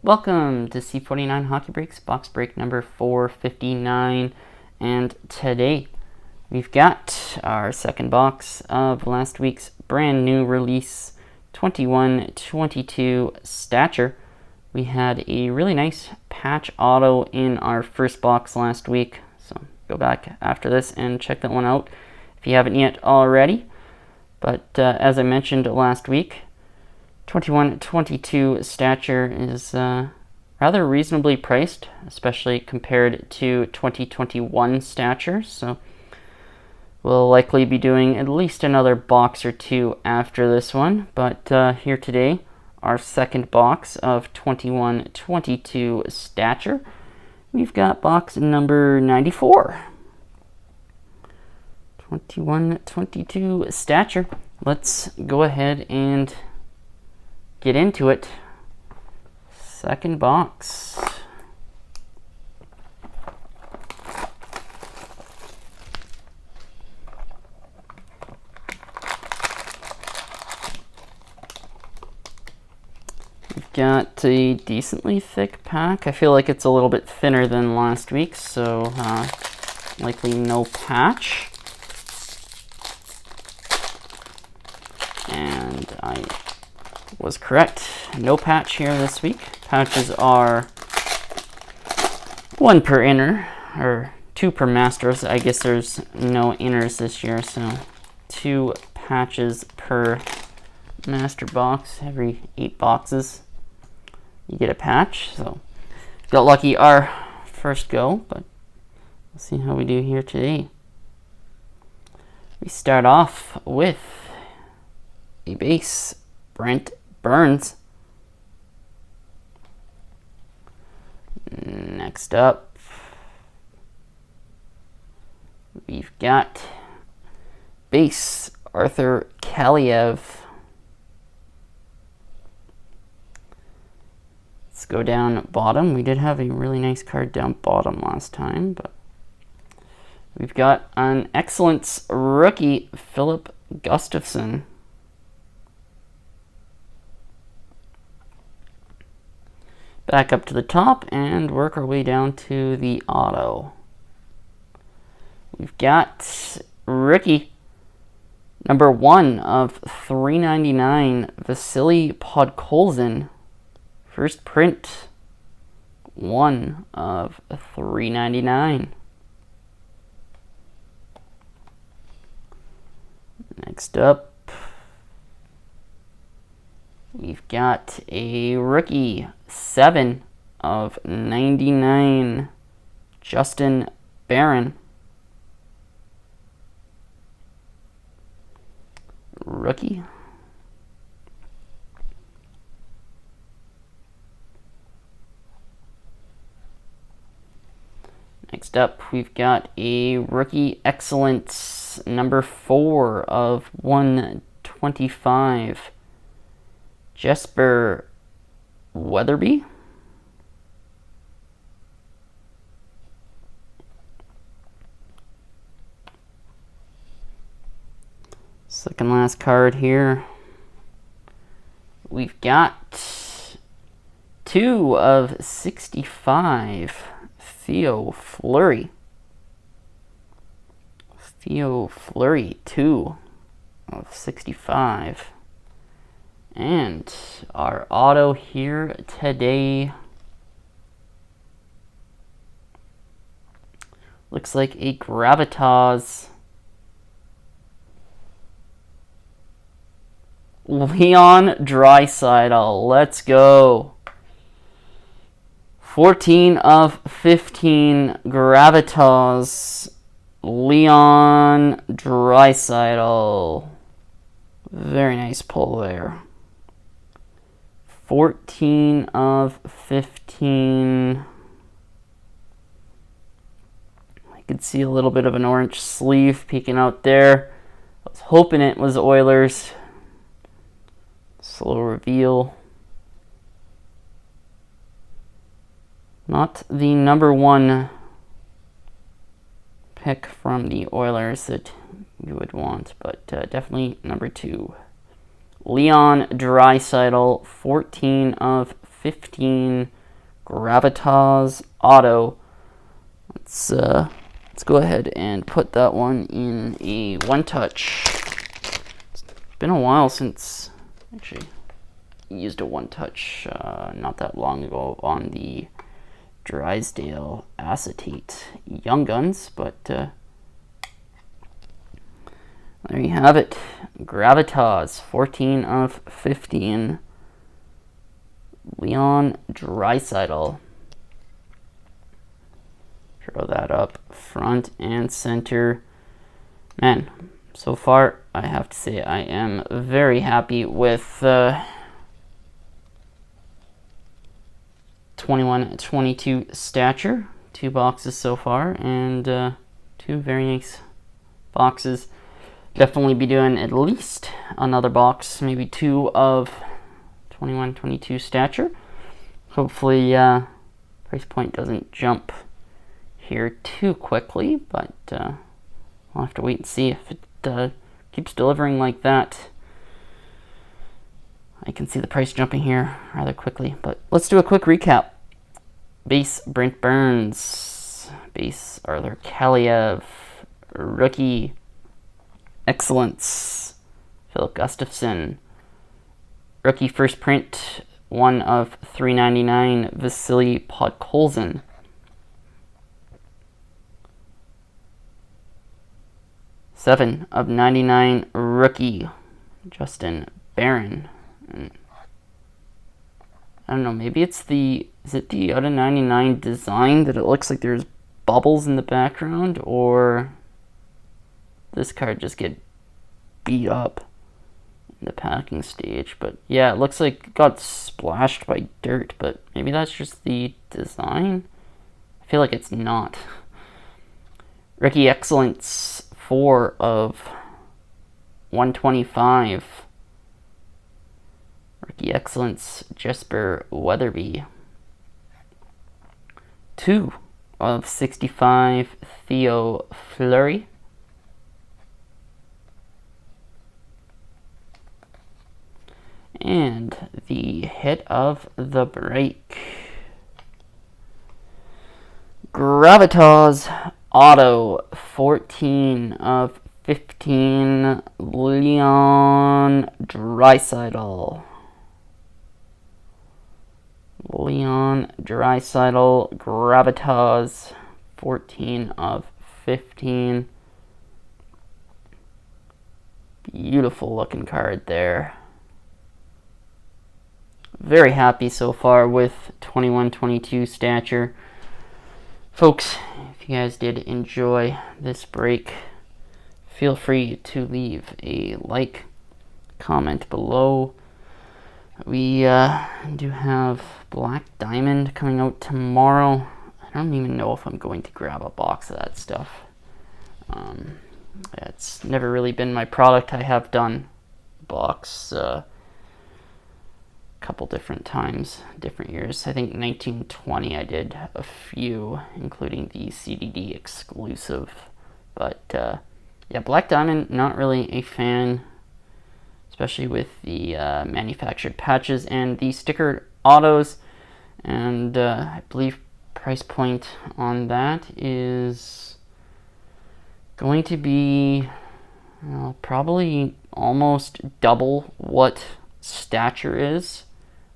Welcome to C49 Hockey Breaks, box break number 459, and today we've got our second box of last week's brand new release, 21-22 Stature. We had a really nice patch auto in our first box last week, so go back after this and check that one out if you haven't yet already. But as I mentioned last week, 21-22 Stature is rather reasonably priced, especially compared to 2021 Stature. So we'll likely be doing at least another box or two after this one. But here today, our second box of 21-22 Stature. We've got box number 94. 21-22 Stature. Let's go ahead and get into it. Second box. We've got a decently thick pack. I feel like it's a little bit thinner than last week, so likely no patch. And I was correct. No patch here this week. Patches are one per inner, or two per masters. I guess there's no inners this year, so 2 patches per master box. Every 8 boxes you get a patch. So got lucky our first go, but we'll see how we do here today. We start off with a base Brent Burns. Next up, we've got base Arthur Kaliev. Let's go down bottom. We did have a really nice card down bottom last time, but we've got an excellence rookie, Philip Gustafson. Back up to the top and work our way down to the auto. We've got rookie number 1 of 399, Vasily Podkolzin. First print, 1 of 399. Next up, we've got a rookie 7 of 99, Justin Barron. Rookie. Next up, we've got a rookie excellence number 4 of 125, Jesper Weatherby. Second last card here. We've got 2 of 65, Theo Fleury. Theo Fleury, 2 of 65. And our auto here today looks like a Gravitas Leon Draisaitl. Let's go. 14 of 15 Gravitas Leon Draisaitl. Very nice pull there. 14 of 15. I could see a little bit of an orange sleeve peeking out there. I was hoping it was Oilers. Slow reveal. Not the number 1 pick from the Oilers that you would want, but definitely number 2. Leon Draisaitl, 14 of 15 Gravitas Auto. Let's go ahead and put that one in a one-touch. It's been a while since actually used a one-touch not that long ago on the Drysdale Acetate Young Guns, but there you have it. Gravitas, 14 of 15. Leon Draisaitl. Throw that up front and center. Man, so far I have to say I am very happy with 21-22 Stature. 2 boxes so far, and 2 very nice boxes. Definitely be doing at least another box, maybe 2 of 21-22 Stature. Hopefully price point doesn't jump here too quickly, but we'll have to wait and see if it keeps delivering like that. I can see the price jumping here rather quickly, but let's do a quick recap. Base Brent Burns, base Arthur Kaliev, rookie Excellence Philip Gustafson, rookie first print 1 of 399 Vasily Podkolzin, /7 of 99 rookie Justin Barron. And I don't know, maybe it's is it the out of 99 design that it looks like there's bubbles in the background, or this card just get beat up in the packing stage? But yeah, it looks like it got splashed by dirt, but maybe that's just the design. I feel like it's not. Rookie Excellence, 4 of 125. Rookie Excellence, Jesper Weatherby. 2 of 65, Theo Fleury. And the hit of the break. Gravitas Auto, 14 of 15, Leon Draisaitl. Leon Draisaitl, Gravitas, 14 of 15. Beautiful looking card there. Very happy so far with 21-22 Stature. Folks, if you guys did enjoy this break, feel free to leave a like, comment below. We do have Black Diamond coming out tomorrow. I don't even know if I'm going to grab a box of that stuff. It's never really been my product. I have done box a couple different times, different years. I think 1920 I did a few, including the CDD exclusive. But yeah, Black Diamond, not really a fan, especially with the manufactured patches and the stickered autos. And I believe price point on that is going to be probably almost double what Stature is,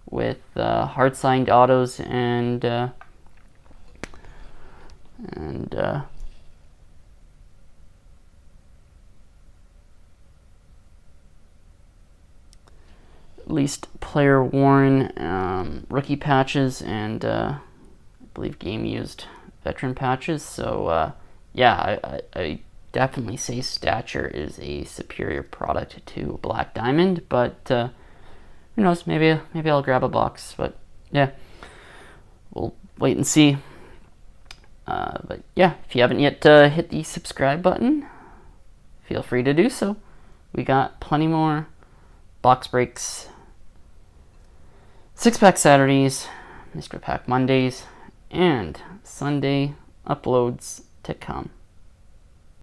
with hard signed autos and at least player worn rookie patches and I believe game used veteran patches. So yeah, I definitely say Stature is a superior product to Black Diamond, but who knows, maybe I'll grab a box. But yeah, we'll wait and see. But yeah, if you haven't yet hit the subscribe button, feel free to do so. We got plenty more box breaks, 6-pack Saturdays, Mystery Pack Mondays, and Sunday uploads to come.